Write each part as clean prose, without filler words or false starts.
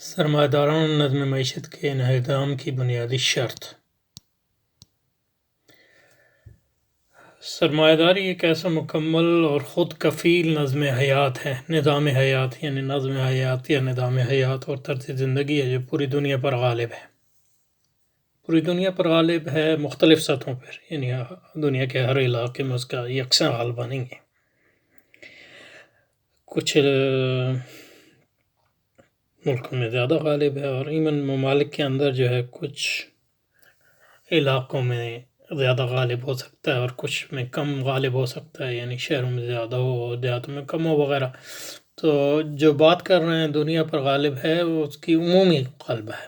سرمایہ دارانہ نظم معیشت کے انہدام کی بنیادی شرط۔ سرمایہ داری ایک ایسا مکمل اور خود کفیل نظم حیات ہے، نظام حیات یعنی نظم حیات یا نظام حیات اور طرز زندگی ہے جو پوری دنیا پر غالب ہے۔ پوری دنیا پر غالب ہے مختلف سطحوں پر، یعنی دنیا کے ہر علاقے میں اس کا یکساں غلبہ نہیں ہے۔ کچھ ملکوں میں زیادہ غالب ہے اور ایون ممالک کے اندر جو ہے کچھ علاقوں میں زیادہ غالب ہو سکتا ہے اور کچھ میں کم غالب ہو سکتا ہے، یعنی شہروں میں زیادہ ہو دیہاتوں میں کم ہو وغیرہ۔ تو جو بات کر رہے ہیں دنیا پر غالب ہے وہ اس کی عمومی غلبہ ہے،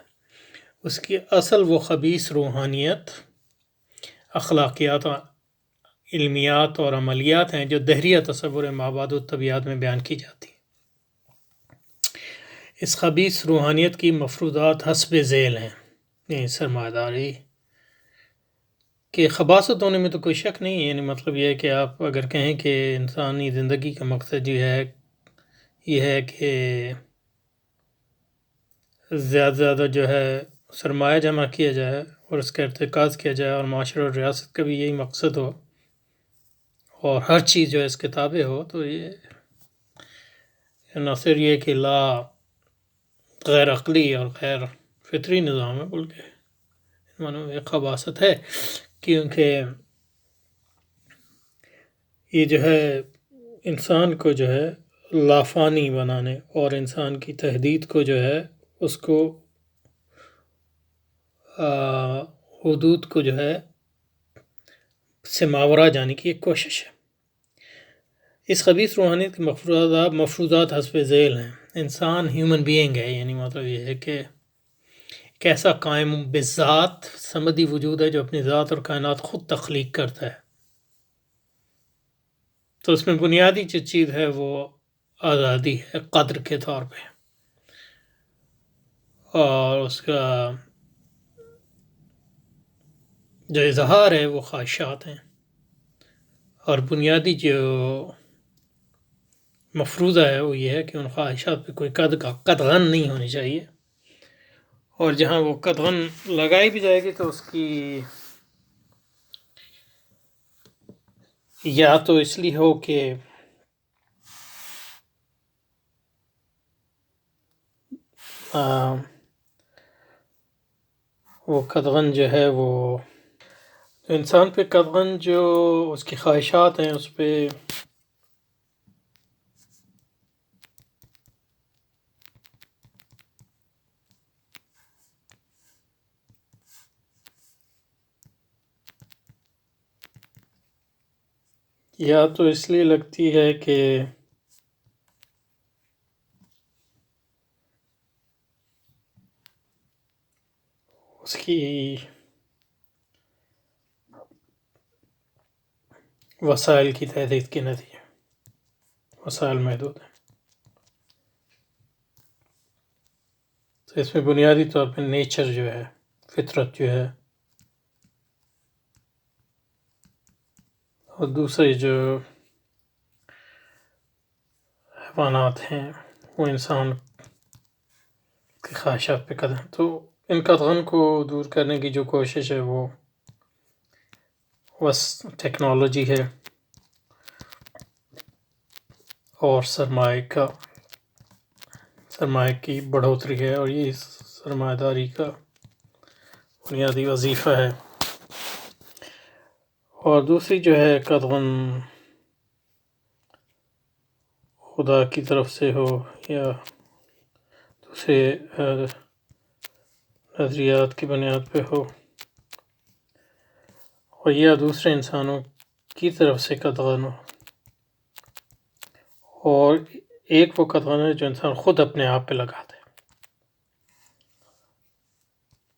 اس کی اصل وہ خبیث روحانیت، اخلاقیات، علمیات اور عملیات ہیں جو دہریہ تصور مابعد الطبیعیات میں بیان کی جاتی ہیں۔ اس خبیث روحانیت کی مفروضات حسب ذیل ہیں۔ یعنی سرمایہ داری کہ خباثت ہونے میں تو کوئی شک نہیں ہے، یعنی مطلب یہ ہے کہ آپ اگر کہیں کہ انسانی زندگی کا مقصد یہ ہے کہ زیادہ زیادہ جو ہے سرمایہ جمع کیا جائے اور اس کا ارتکاز کیا جائے اور معاشرہ اور ریاست کا بھی یہی مقصد ہو اور ہر چیز جو ہے اس کے تابع ہو، تو یہ نہ صرف یہ کہ غیر عقلی اور غیر فطری نظام ہے بلکہ مانو ایک خباثت ہے، کیونکہ یہ جو ہے انسان کو جو ہے لافانی بنانے اور انسان کی تہدید کو جو ہے اس کو حدود کو جو ہے سے ماورا جانے کی ایک کوشش ہے۔ اس خبیث روحانیت کے مفروضات حسب ذیل ہیں۔ انسان ہیومن بینگ ہے، یعنی مطلب یہ ہے کہ ایک ایسا قائم بذات صمدی وجود ہے جو اپنی ذات اور کائنات خود تخلیق کرتا ہے۔ تو اس میں بنیادی جو چیز ہے وہ آزادی ہے قدر کے طور پہ، اور اس کا جو اظہار ہے وہ خواہشات ہیں، اور بنیادی جو مفروضہ ہے وہ یہ ہے کہ ان خواہشات پہ کوئی قدغن نہیں ہونی چاہیے، اور جہاں وہ قدغن لگائی بھی جائے گی تو اس کی یا تو اس لیے ہو کہ وہ قدغن جو ہے وہ انسان پہ قدغن جو اس کی خواہشات ہیں اس پہ یا تو اس لیے لگتی ہے کہ اس کی وسائل کی تحدید کے نتیجے، وسائل محدود ہیں، تو اس میں بنیادی طور پہ نیچر جو ہے، فطرت جو ہے، اور دوسرے جو حیوانات ہیں وہ انسان کی خواہشات پہ قدم، تو ان قدغن کو دور کرنے کی جو کوشش ہے وہ بس ٹیکنالوجی ہے اور سرمایہ کی بڑھوتری ہے، اور یہ سرمایہ داری کا بنیادی وظیفہ ہے۔ اور دوسری جو ہے قدغن خدا کی طرف سے ہو یا دوسرے نظریات کی بنیاد پہ ہو، اور یا دوسرے انسانوں کی طرف سے قدغن ہو، اور ایک وہ قدغن ہے جو انسان خود اپنے آپ پہ لگاتا ہے۔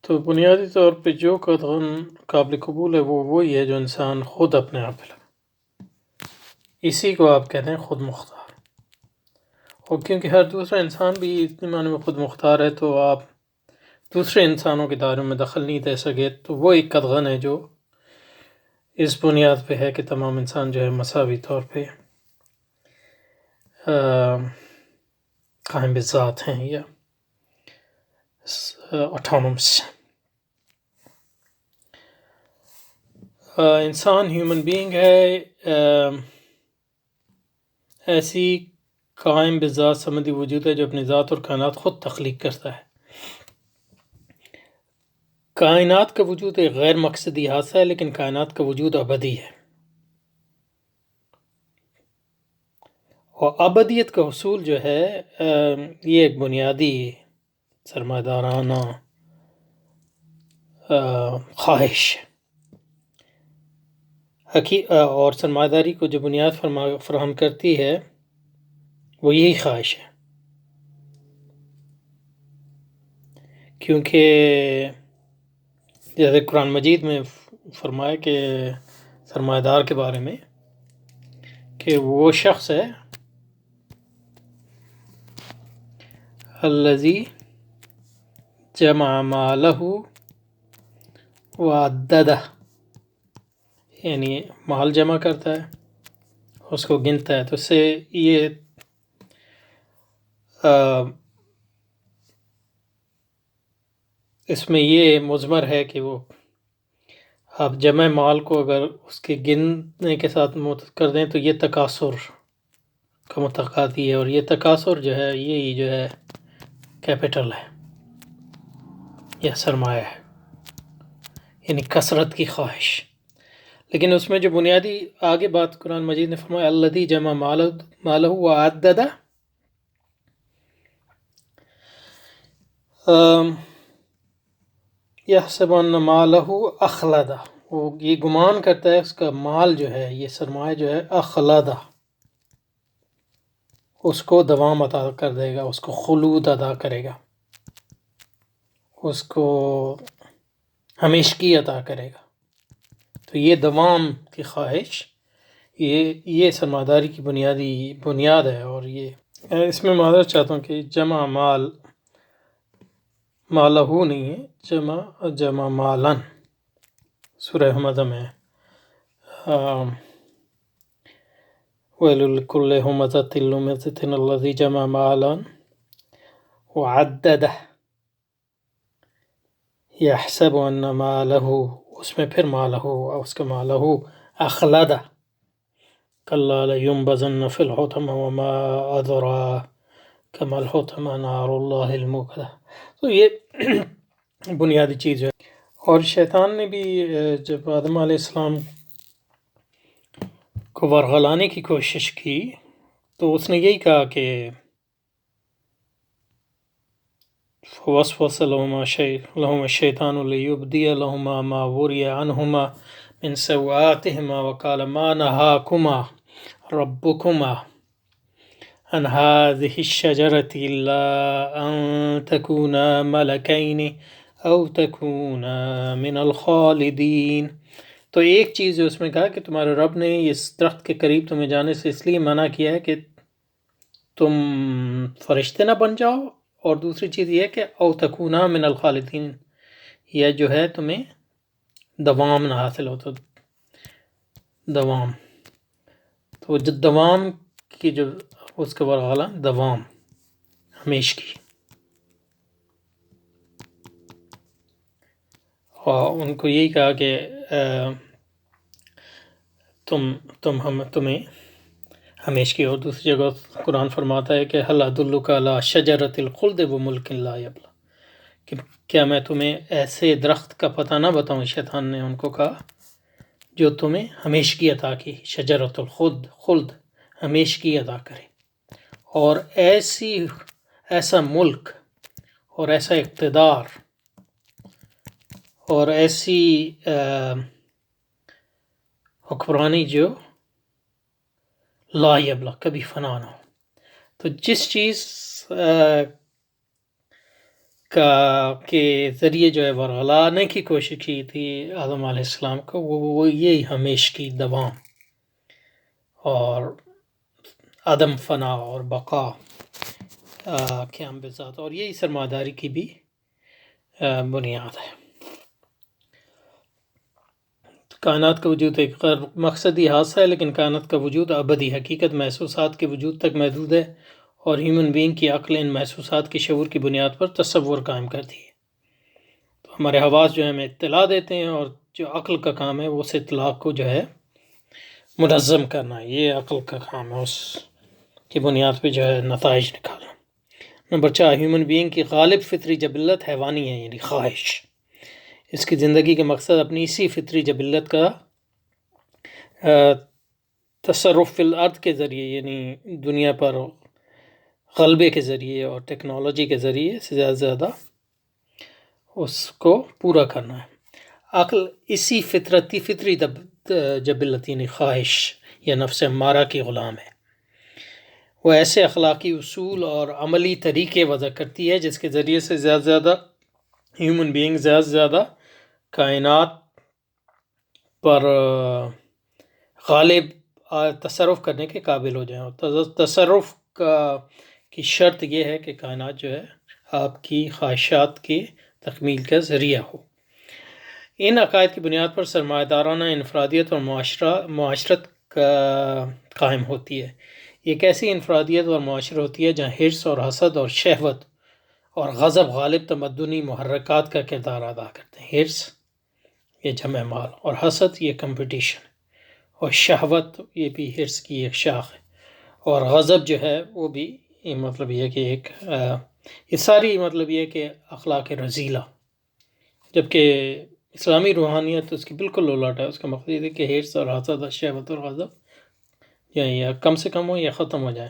تو بنیادی طور پہ جو قدغن قابل قبول ہے وہ وہی ہے جو انسان خود اپنے آپ پہ لگا، اسی کو آپ کہتے ہیں خود مختار۔ اور کیونکہ ہر دوسرا انسان بھی اتنے معنی میں خود مختار ہے تو آپ دوسرے انسانوں کے دائروں میں دخل نہیں دے سکے، تو وہ ایک قدغن ہے جو اس بنیاد پہ ہے کہ تمام انسان جو ہے مساوی طور پہ قائم بذات ہیں یا autonomous. انسان ہیومن بینگ ہے، ایسی قائم بذات سمندی وجود ہے جو اپنی ذات اور کائنات خود تخلیق کرتا ہے۔ کائنات کا وجود ایک غیر مقصدی حادثہ ہے، لیکن کائنات کا وجود ابدی ہے، اور ابدیت کا حصول جو ہے یہ ایک بنیادی سرمایہ دارانہ خواہش اور سرمایہ داری کو جو بنیاد فراہم کرتی ہے وہ یہی خواہش ہے، کیونکہ جیسے قرآن مجید میں فرمایا کہ سرمایہ دار کے بارے میں کہ وہ شخص ہے الذی جمع مالہ وعددہ، یعنی مال جمع کرتا ہے، اس کو گنتا ہے، تو اس سے یہ اس میں یہ مضمر ہے کہ وہ آپ جمع مال کو اگر اس کے گننے کے ساتھ کر دیں تو یہ تکاثر کا متقاضی ہے، اور یہ تکاثر جو ہے یہی جو ہے کیپٹل ہے یا سرمایہ ہے، یعنی کثرت کی خواہش۔ لیکن اس میں جو بنیادی آگے بات قرآن مجید نے فرمایا الذی جمع مالہ وعددہ، یحسب ان مالہ اخلدہ، وہ یہ گمان کرتا ہے اس کا مال جو ہے، یہ سرمایہ جو ہے اخلدہ، اس کو دوام عطا کر دے گا، اس کو خلود عطا کرے گا، اس کو ہمیشگی عطا کرے گا۔ تو یہ دوام کی خواہش یہ سرمایہ داری کی بنیاد ہے، اور یہ اس میں معذرت چاہتا ہوں کہ جمع مالہ نہیں ہے، جمع مالن سورہ حمزہ میں وَيْلٌ لِكُلِّ ہُمَزَةٍ لُمَزَةٍ الَّذِي جَمَعَ مَالًا وَعَدَّدَهُ يَحْسَبُ أَنَّ مَالَهُ، اس میں پھر مالہ، اس کا مالہ اخلدہ كَلَّا لَيُنبَذَنَّ فِي الْحُطَمَةِ وَمَا أَدْرَاكَ مَا الْحُطَمَةُ نَارُ اللَّهِ الْمُوقَدَةُ۔ تو یہ بنیادی چیز ہے۔ اور شیطان نے بھی جب آدم علیہ السلام کو ورغلانے کی کوشش کی تو اس نے یہی کہا کہ فوسوس لهما الشیطان لیبدی لهما ما وري عنهما من سوآتهما وقال ما نهاكما ربكما عن هذه الشجرة إلا أن تكونا ملكين أو تكونا من الخالدين۔ تو ایک چیز جو اس میں کہا کہ تمہارے رب نے اس درخت کے قریب تمہیں جانے سے اس لیے منع کیا ہے کہ تم فرشتے نہ بن جاؤ، اور دوسری چیز یہ ہے کہ او تکونا من الخالدین، یہ جو ہے تمہیں دوام نہ حاصل ہو، تو دوام، تو جو دوام کی جو اس کا ورغلا دوام ہمیشگی، اور ان کو یہی کہا کہ تمہیں ہمیشگی، اور دوسری جگہ قرآن فرماتا ہے کہ هل أدلك على شجرة الخلد وملك لا يبلى، کہ کیا میں تمہیں ایسے درخت کا پتہ نہ بتاؤں، شیطان نے ان کو کہا، جو تمہیں ہمیشگی عطا کی، شجرۃ الخلد ہمیشگی عطا کرے، اور ایسا ملک اور ایسا اقتدار اور ایسی حکمرانی جو لا یبلا، کبھی فنا نہ ہو۔ تو جس چیز کے ذریعے جو ہے ورغلانے کی کوشش کی تھی آدم علیہ السلام کو، وہ یہی ہمیشگی، دوام اور عدم فنا اور بقا قیام بذات، اور یہی سرمایہ داری کی بھی بنیاد ہے۔ کائنات کا وجود ایک غیر مقصدی حادثہ ہے، لیکن کائنات کا وجود ابدی حقیقت محسوسات کے وجود تک محدود ہے، اور ہیومن بینگ کی عقل ان محسوسات کی شعور کی بنیاد پر تصور قائم کرتی ہے۔ تو ہمارے حواس جو ہے ہمیں اطلاع دیتے ہیں، اور جو عقل کا کام ہے وہ اس اطلاع کو جو ہے منظم کرنا ہے، یہ عقل کا کام ہے، اس کی بنیاد پہ جو ہے نتائج نکالنا۔ نمبر 4، ہیومن بینگ کی غالب فطری جبلت حیوانی ہے، یعنی خواہش۔ اس کی زندگی کا مقصد اپنی اسی فطری جبلت کا تصرف فی الارض کے ذریعے، یعنی دنیا پر غلبے کے ذریعے اور ٹیکنالوجی کے ذریعے سے زیادہ اس کو پورا کرنا ہے۔ عقل اسی فطری جبلت یعنی خواہش یا نفس امارہ کی غلام ہے۔ وہ ایسے اخلاقی اصول اور عملی طریقے وضع کرتی ہے جس کے ذریعے سے زیادہ ہیومن بینگ زیادہ کائنات پر غالب تصرف کرنے کے قابل ہو جائیں، اور تصرف کی شرط یہ ہے کہ کائنات جو ہے آپ کی خواہشات کی تکمیل کا ذریعہ ہو۔ ان عقائد کی بنیاد پر سرمایہ دارانہ انفرادیت اور معاشرت قائم ہوتی ہے۔ یہ ایک ایسی انفرادیت اور معاشرت ہوتی ہے جہاں حرص اور حسد اور شہوت اور غضب غالب تمدنی محرکات کا کردار ادا کرتے ہیں۔ حرص یہ جمع مال، اور حسد یہ کمپٹیشن، اور شہوت یہ بھی حرص کی ایک شاخ ہے، اور غضب جو ہے وہ بھی مطلب یہ کہ یہ ساری مطلب یہ کہ اخلاق رذیلہ، جبکہ اسلامی روحانیت اس کی بالکل الٹ ہے۔ اس کا مقصد یہ ہے کہ حرص اور حسد اور شہوت اور غضب یا کم سے کم ہو یا ختم ہو جائے۔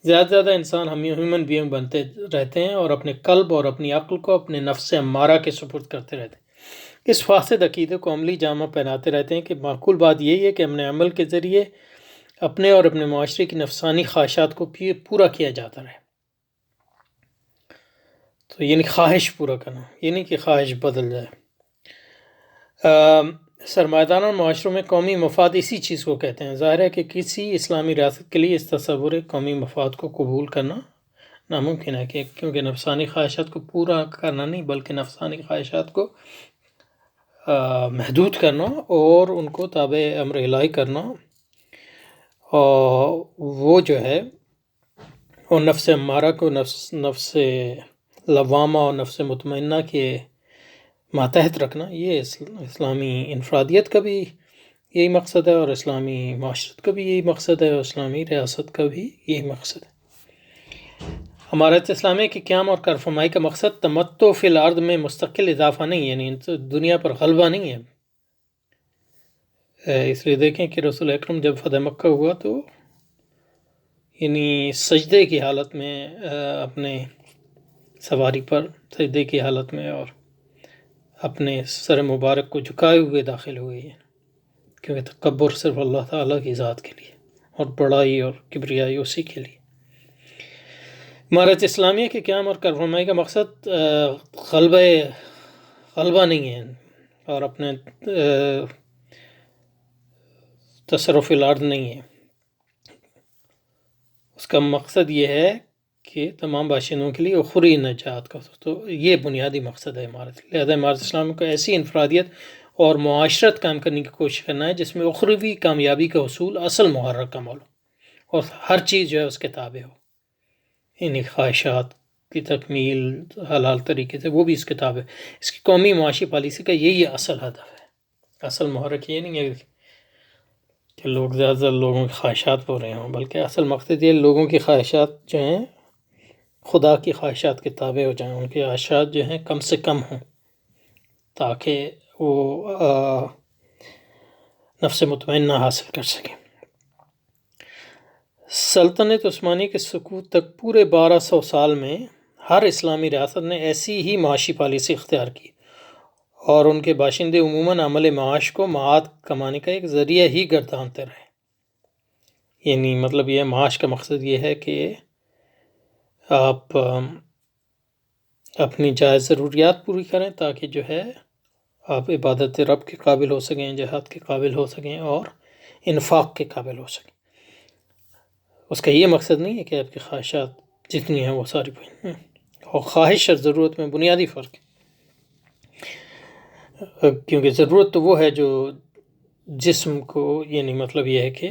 زیادہ انسان ہم ہیومن بینگ بنتے رہتے ہیں اور اپنے قلب اور اپنی عقل کو اپنے نفس امارہ کے سپرد کرتے رہتے ہیں۔ اس فاسد عقیدے کو عملی جامہ پہناتے رہتے ہیں کہ معقول بات یہی ہے کہ اپنے عمل کے ذریعے اپنے اور اپنے معاشرے کی نفسانی خواہشات کو پورا کیا جاتا رہے۔ تو یعنی خواہش پورا کرنا، یعنی کہ خواہش بدل جائے۔ سرمایہ داران معاشروں میں قومی مفاد اسی چیز کو کہتے ہیں۔ ظاہر ہے کہ کسی اسلامی ریاست کے لیے اس تصور قومی مفاد کو قبول کرنا ناممکن ہے، کیونکہ نفسانی خواہشات کو پورا کرنا نہیں بلکہ نفسانی خواہشات کو محدود کرنا اور ان کو تابع امر الہی کرنا، اور وہ جو ہے اور نفس امارہ کو نفس لوامہ اور نفس مطمئنہ کے ماتحت رکھنا، یہ اسلامی انفرادیت کا بھی یہی مقصد ہے، اور اسلامی معاشرت کا بھی یہی مقصد ہے، اور اسلامی ریاست کا بھی یہی مقصد ہے۔ امارت اسلامیہ کی قیام اور کارفرمائی کا مقصد تمتع فی الارض میں مستقل اضافہ نہیں، یعنی دنیا پر غلبہ نہیں ہے۔ اس لیے دیکھیں کہ رسول اکرم جب فتح مکہ ہوا تو یعنی سجدے کی حالت میں اپنے سواری پر سجدے کی حالت میں اور اپنے سر مبارک کو جھکائے ہوئے داخل ہوئے ہیں، کیونکہ تکبر صرف اللہ تعالیٰ کی ذات کے لیے اور بڑائی اور کبریائی اسی کے لیے۔ امارت اسلامیہ کے قیام اور کارفرمائی کا مقصد غلبہ نہیں ہے اور اپنے تصرف الارض نہیں ہے۔ اس کا مقصد یہ ہے کہ تمام باشندوں کے لیے اخروی نجات کا، تو یہ بنیادی مقصد ہے امارت۔ لہذا امارت اسلام کو ایسی انفرادیت اور معاشرت قائم کرنے کی کوشش کرنا ہے جس میں اخروی کامیابی کا حصول اصل محرک عمل ہو، اور ہر چیز جو ہے اس کے تابع ہو، یعنی خواہشات کی تکمیل حلال طریقے سے وہ بھی اس کے تابع۔ اس کی قومی معاشی پالیسی کا یہی اصل ہدف ہے۔ اصل محرک یہ نہیں ہے کہ لوگ زیادہ لوگوں کی خواہشات پورے ہوں، بلکہ اصل مقصد یہ لوگوں کی خواہشات جو ہیں خدا کی خواہشات کے تابع ہو جائیں، ان کی خواہشات جو ہیں کم سے کم ہوں، تاکہ وہ نفس مطمئنہ حاصل کر سکیں۔ سلطنت عثمانی کے سقوط تک پورے 1200 سال میں ہر اسلامی ریاست نے ایسی ہی معاشی پالیسی اختیار کی، اور ان کے باشندے عموماً عمل معاش کو معاد کمانے کا ایک ذریعہ ہی گردانتے رہے۔ یعنی مطلب یہ معاش کا مقصد یہ ہے کہ آپ اپنی جائز ضروریات پوری کریں تاکہ جو ہے آپ عبادت رب کے قابل ہو سکیں، جہاد کے قابل ہو سکیں، اور انفاق کے قابل ہو سکیں۔ اس کا یہ مقصد نہیں ہے کہ آپ کی خواہشات جتنی ہیں وہ ساری پوری، اور خواہش اور ضرورت میں بنیادی فرق ہے، کیونکہ ضرورت تو وہ ہے جو جسم کو، یعنی مطلب یہ ہے کہ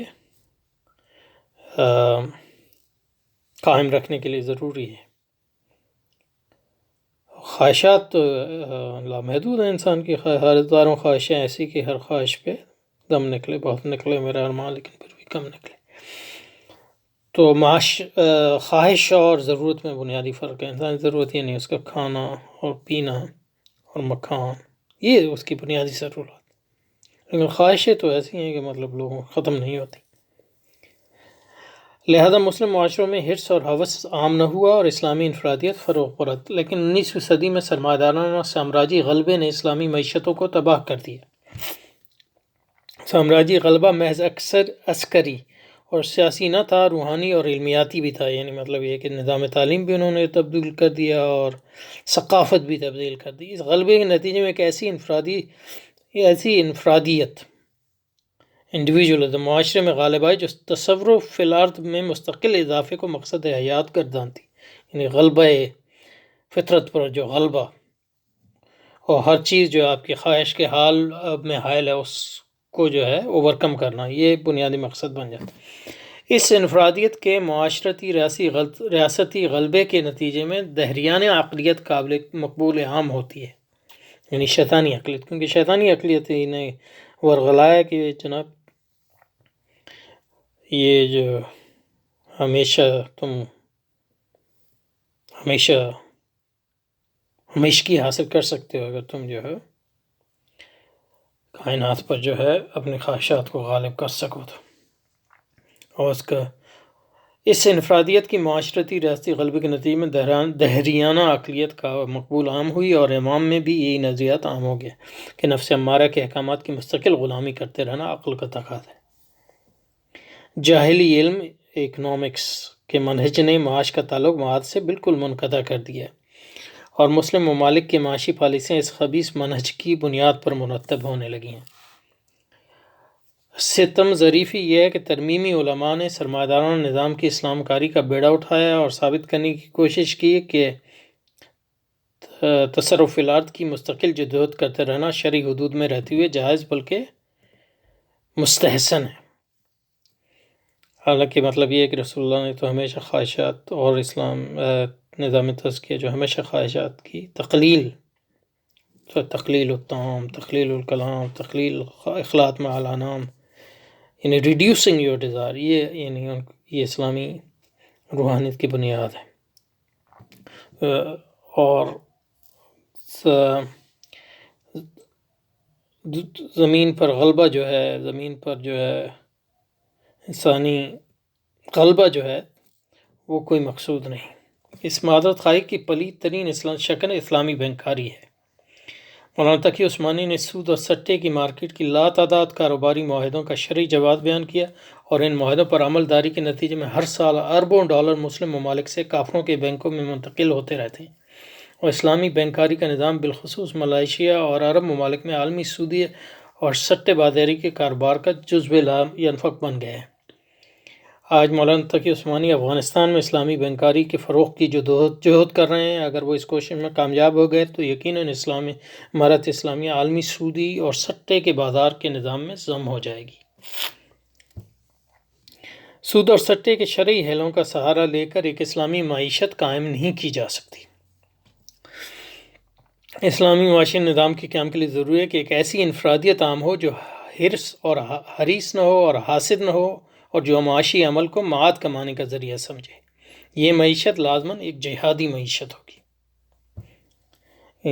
قائم رکھنے کے لیے ضروری ہے۔ خواہشات تو لامحدود ہیں انسان کی، ہزاروں خواہشیں ایسی کہ ہر خواہش پہ دم نکلے، بہت نکلے میرا ارمان لیکن پھر بھی کم نکلے۔ تو خواہش اور ضرورت میں بنیادی فرق ہے۔ انسان ضرورت یہ نہیں، اس کا کھانا اور پینا اور مکان، یہ اس کی بنیادی ضرورت، لیکن خواہشیں تو ایسی ہیں کہ مطلب لوگوں ختم نہیں ہوتی۔ لہذا مسلم معاشروں میں حرص اور ہوس عام نہ ہوا اور اسلامی انفرادیت فروغ پرت، لیکن 19ویں صدی میں سرمایہ دارانہ سامراجی غلبے نے اسلامی معیشتوں کو تباہ کر دیا۔ سامراجی غلبہ محض عسکری اور سیاسی نہ تھا، روحانی اور علمیاتی بھی تھا، یعنی مطلب یہ کہ نظام تعلیم بھی انہوں نے تبدیل کر دیا اور ثقافت بھی تبدیل کر دی۔ اس غلبے کے نتیجے میں ایک ایسی انفرادیت انڈیویجولزم معاشرے میں غالب آئی جو تصور فی الارض میں مستقل اضافے کو مقصد حیات گردانتی، یعنی غلبہ فطرت پر جو غلبہ اور ہر چیز جو آپ کی خواہش کے حال میں حائل ہے اس کو جو ہے اوورکم کرنا، یہ بنیادی مقصد بن جاتا ہے۔ اس انفرادیت کے معاشرتی ریاستی غلبے کے نتیجے میں دہریان عقلیت قابل مقبول عام ہوتی ہے، یعنی شیطانی عقلیت، کیونکہ شیطانی عقلیت ہی نے ورغلایا کہ جناب یہ جو ہمیشگی حاصل کر سکتے ہو اگر تم جو ہے کائنات پر جو ہے اپنی خواہشات کو غالب کر سکو تو، اور اس انفرادیت کی معاشرتی ریاستی غلبے کے نتیجے میں دہریانہ عقلیت کا مقبول عام ہوئی اور عوام میں بھی یہی نظریات عام ہو گیا کہ نفس امارہ کے احکامات کی مستقل غلامی کرتے رہنا عقل کا تقاضا ہے۔ جاہلی علم اکنامکس کے منہج نے معاش کا تعلق مواد سے بالکل منقطع کر دیا اور مسلم ممالک کے معاشی پالیسیاں اس خبیث منہج کی بنیاد پر مرتب ہونے لگی ہیں۔ ستم ظریفی یہ ہے کہ ترمیمی علماء نے سرمایہ دارانہ نظام کی اسلام کاری کا بیڑا اٹھایا اور ثابت کرنے کی کوشش کی کہ تصرف فی الارض کی مستقل جدوجہد کرتے رہنا شرعی حدود میں رہتے ہوئے جائز بلکہ مستحسن ہے۔ حالانکہ مطلب یہ ہے کہ رسول اللہ نے تو ہمیشہ خواہشات اور اسلام نظام تزکیہ جو ہمیشہ خواہشات کی تقلیل الطعام، تقلیل الکلام، تقلیل اخلاط مع الانام، یعنی ریڈیوسنگ یور ڈیزائر، یہ اسلامی روحانیت کی بنیاد ہے۔ اور زمین پر غلبہ جو ہے، زمین پر جو ہے انسانی غلبہ جو ہے وہ کوئی مقصود نہیں۔ اس معذرت خواہی کی پلید ترین شکل اسلامی بینکاری ہے۔ مولانا تقی عثمانی نے سود اور سٹے کی مارکیٹ کی لاتعداد کاروباری معاہدوں کا شرعی جواز بیان کیا اور ان معاہدوں پر عمل داری کے نتیجے میں ہر سال اربوں ڈالر مسلم ممالک سے کافروں کے بینکوں میں منتقل ہوتے رہتے ہیں، اور اسلامی بینکاری کا نظام بالخصوص ملائیشیا اور عرب ممالک میں عالمی سودی اور سٹے بازاری کے کاروبار کا جزو لا ینفک بن گیا ہے۔ آج مولانا تقی عثمانی افغانستان میں اسلامی بینکاری کے فروغ کی جدوجہد کر رہے ہیں۔ اگر وہ اس کوشش میں کامیاب ہو گئے تو یقیناً امارت اسلامیہ عالمی سودی اور سٹے کے بازار کے نظام میں ضم ہو جائے گی۔ سود اور سٹے کے شرعی ہیلوں کا سہارا لے کر ایک اسلامی معیشت قائم نہیں کی جا سکتی۔ اسلامی معاشی نظام کے قیام کے لیے ضروری ہے کہ ایک ایسی انفرادیت عام ہو جو حرص اور حریص نہ ہو اور حاسد نہ ہو، اور جو معاشی عمل کو معاد کمانے کا ذریعہ سمجھے۔ یہ معیشت لازماً ایک جہادی معیشت ہوگی۔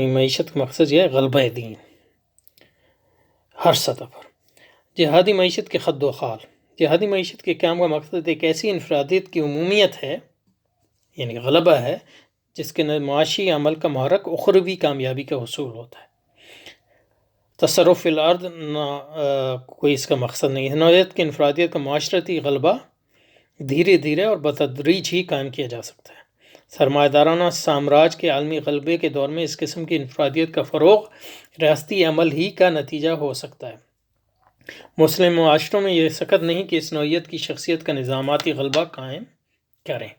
معیشت کا مقصد یہ ہے غلبہ دین ہر سطح پر۔ جہادی معیشت کے خد و خال، جہادی معیشت کے قیام کا مقصد ایک ایسی انفرادیت کی عمومیت ہے، یعنی غلبہ ہے، جس کے معاشی عمل کا محرک اخروی کامیابی کا حصول ہوتا ہے۔ تصرف فی الارض کوئی اس کا مقصد نہیں ہے۔ نوعیت کی انفرادیت کا معاشرتی غلبہ دھیرے دھیرے اور بتدریج ہی قائم کیا جا سکتا ہے۔ سرمایہ دارانہ سامراج کے عالمی غلبے کے دور میں اس قسم کی انفرادیت کا فروغ ریاستی عمل ہی کا نتیجہ ہو سکتا ہے۔ مسلم معاشروں میں یہ سخت نہیں کہ اس نوعیت کی شخصیت کا نظاماتی غلبہ قائم کریں۔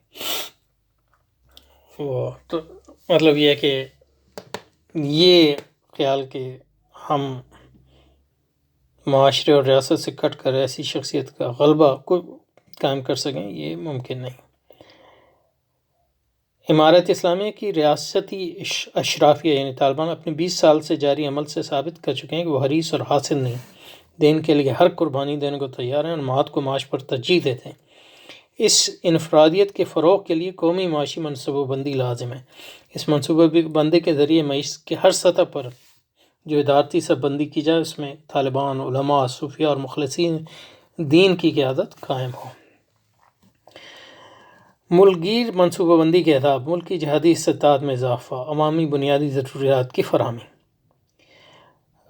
تو مطلب یہ ہے کہ یہ خیال کہ ہم معاشرے اور ریاست سے کٹ کر ایسی شخصیت کا غلبہ کو قائم کر سکیں، یہ ممکن نہیں۔ امارت اسلامیہ کی ریاستی اشرافیہ یعنی طالبان اپنے 20 سال سے جاری عمل سے ثابت کر چکے ہیں کہ وہ حریص اور حاصل نہیں، دین کے لیے ہر قربانی دینے کو تیار ہیں اور معاد کو معاش پر ترجیح دیتے ہیں۔ اس انفرادیت کے فروغ کے لیے قومی معاشی منصوبہ بندی لازم ہے۔ اس منصوبہ بندی کے ذریعے معیشت کی ہر سطح پر جو ادارتی سب بندی کی جائے، اس میں طالبان، علماء، صوفیاء اور مخلصین دین کی قیادت قائم ہو۔ ملک گیر منصوبہ بندی کے اہداف: ملک کی جہادی استطاعت میں اضافہ، عوامی بنیادی ضروریات کی فراہمی۔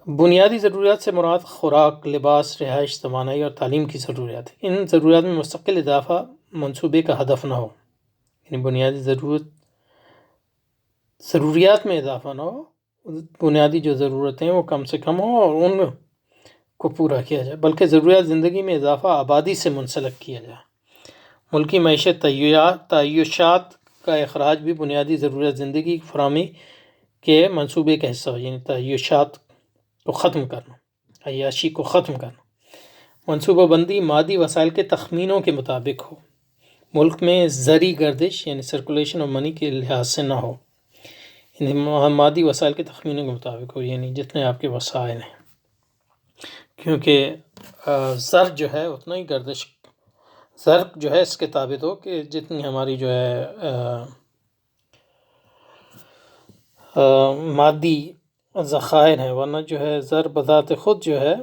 بنیادی ضروریات سے مراد خوراک، لباس، رہائش، توانائی اور تعلیم کی ضروریات ہیں۔ ان ضروریات میں مستقل اضافہ منصوبے کا ہدف نہ ہو، یعنی بنیادی ضروریات میں اضافہ نہ ہو، بنیادی جو ضرورتیں وہ کم سے کم ہوں اور ان کو پورا کیا جائے، بلکہ ضروریات زندگی میں اضافہ آبادی سے منسلک کیا جائے۔ ملکی معیشت تعیشات کا اخراج بھی بنیادی ضروریات زندگی کی فراہمی کے منصوبے کا حصہ ہو، یعنی تعیشات کو ختم کرنا، عیاشی کو ختم کرنا۔ منصوبہ بندی مادی وسائل کے تخمینوں کے مطابق ہو، ملک میں زرعی گردش یعنی سرکولیشن آف منی کے لحاظ سے نہ ہو، یعنی مادی وسائل کے تخمینوں کے مطابق ہو، یعنی جتنے آپ کے وسائل ہیں، کیونکہ زر جو ہے اتنا ہی گردش، زر جو ہے اس کے ثابت ہو کہ جتنی ہماری جو ہے مادی ذخائر ہیں، ورنہ جو ہے زر بذات خود جو ہے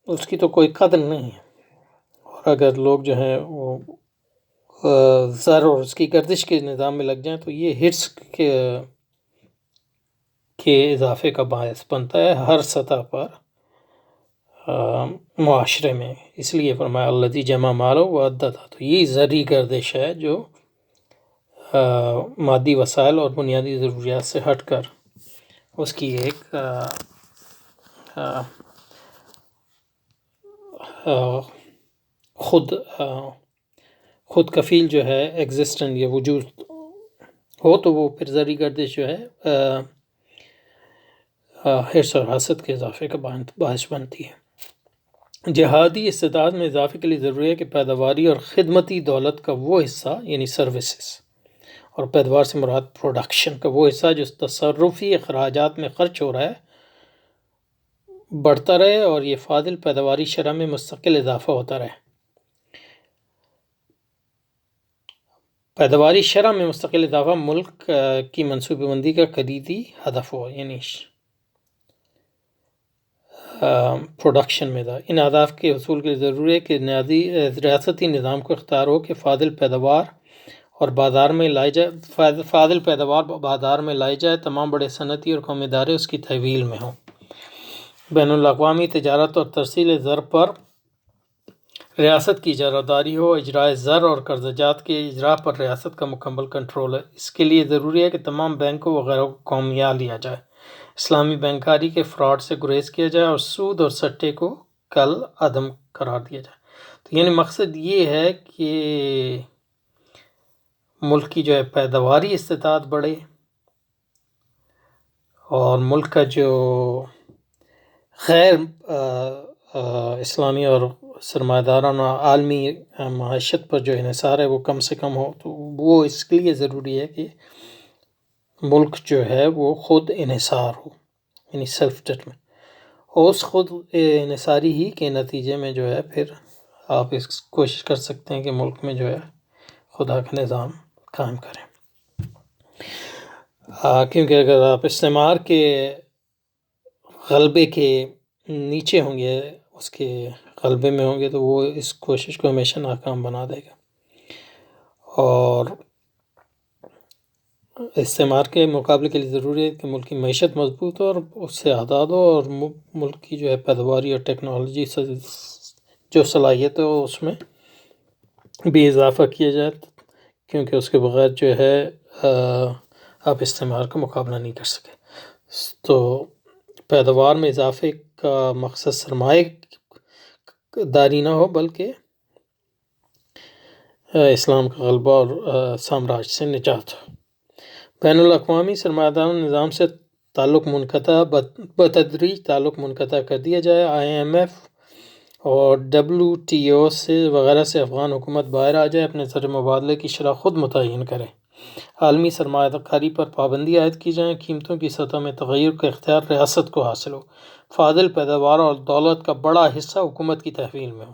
اس کی تو کوئی قدر نہیں ہے، اور اگر لوگ جو ہیں وہ زر اور اس کی گردش کے نظام میں لگ جائیں تو یہ ہرس کے اضافے کا باعث بنتا ہے ہر سطح پر معاشرے میں۔ اس لیے فرمایا الذی جمع مالہ وعددہ، تو یہ زرعی گردش ہے جو مادی وسائل اور بنیادی ضروریات سے ہٹ کر اس کی ایک خود کفیل جو ہے ایگزسٹنٹ یا وجود ہو، تو وہ پھر زرعی گردش جو ہے حرص اور حسد کے اضافے کا باعث بنتی ہے۔ جہادی استطاعت میں اضافے کے لیے ضروری ہے کہ پیداواری اور خدمتی دولت کا وہ حصہ یعنی سروسز، اور پیداوار سے مراد پروڈکشن کا وہ حصہ جو تصرفی اخراجات میں خرچ ہو رہا ہے بڑھتا رہے، اور یہ فاضل پیداواری شرح میں مستقل اضافہ ہوتا رہے۔ پیداواری شرح میں مستقل اضافہ ملک کی منصوبہ بندی کا کلیدی ہدف ہو، یعنی پروڈکشن میں تھا۔ ان اہداف کے حصول کے لیے ضروری ہے کہ ریاستی نظام کو اختیار ہو کہ فاضل پیداوار بازار میں لائی جائے، تمام بڑے صنعتی اور قومی ادارے اس کی تحویل میں ہوں۔ بین الاقوامی تجارت اور ترسیل زر پر ریاست کی اجارہ ہو، اجراء زر اور قرضہ جات کے اجراء پر ریاست کا مکمل کنٹرول ہے۔ اس کے لیے ضروری ہے کہ تمام بینکوں وغیرہ کو قومیہ لیا جائے، اسلامی بینکاری کے فراڈ سے گریز کیا جائے اور سود اور سٹے کو کل عدم قرار دیا جائے۔ تو یعنی مقصد یہ ہے کہ ملک کی جو ہے پیداواری استطاعت بڑھے، اور ملک کا جو غیر اسلامی اور سرمایہ دارانہ عالمی معیشت پر جو انحصار ہے وہ کم سے کم ہو، تو وہ اس کے لیے ضروری ہے کہ ملک جو ہے وہ خود انحصار ہو، یعنی سیلف ڈٹرمنٹ، اور اس خود انحصاری ہی کے نتیجے میں جو ہے پھر آپ اس کوشش کر سکتے ہیں کہ ملک میں جو ہے خدا کا نظام قائم کریں۔ کیونکہ اگر آپ استعمار کے غلبے کے نیچے ہوں گے، اس کے غلبے میں ہوں گے، تو وہ اس کوشش کو ہمیشہ ناکام بنا دے گا، اور استعمار کے مقابلے کے لیے ضروری ہے کہ ملک کی معیشت مضبوط ہو اور اس سے اعداد ہو، اور ملک کی جو ہے پیداواری اور ٹیکنالوجی سے جو صلاحیت ہے اس میں بھی اضافہ کیا جائے، کیونکہ اس کے بغیر جو ہے آپ استعمار کا مقابلہ نہیں کر سکے۔ تو پیداوار میں اضافے کا مقصد سرمایہ داری نہ ہو، بلکہ اسلام کا غلبہ اور سامراج سے نجات ہو۔ بین الاقوامی سرمایہ داری نظام سے تعلق بتدریج منقطع کر دیا جائے، IMF اور WTO سے وغیرہ سے افغان حکومت باہر آ جائے، اپنے زر مبادلے کی شرح خود متعین کرے، عالمی سرمایہ کاری پر پابندی عائد کی جائیں، قیمتوں کی سطح میں تغیر کا اختیار ریاست کو حاصل ہو، فاضل پیداوار اور دولت کا بڑا حصہ حکومت کی تحویل میں ہو،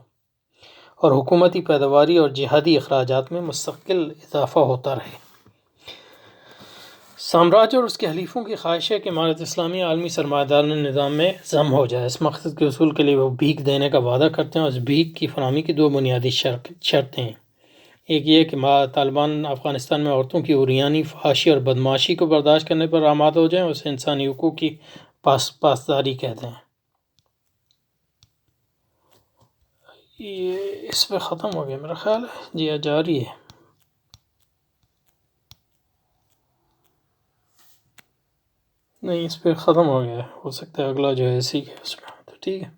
اور حکومتی پیداواری اور جہادی اخراجات میں مستقل اضافہ ہوتا رہے۔ سامراج اور اس کے حلیفوں کی خواہش ہے کہ امارت اسلامیہ عالمی سرمایہ داری نظام میں ضم ہو جائے۔ اس مقصد کے حصول کے لیے وہ بھیک دینے کا وعدہ کرتے ہیں، اور اس بھیک کی فراہمی کی دو بنیادی شرطیں ہیں۔ ایک یہ کہ طالبان افغانستان میں عورتوں کی عریانی، فحاشی اور بدمعاشی کو برداشت کرنے پر آمادہ ہو جائیں، اسے انسانی حقوق کی پاسداری کہتے ہیں۔ یہ اس پہ ختم ہو گیا میرا خیال ہے، جی جاری ہے۔ نہیں، اس پہ ختم ہو گیا ہے، ہو سکتا ہے اگلا جو ہے اسی کے اس میں، تو ٹھیک ہے۔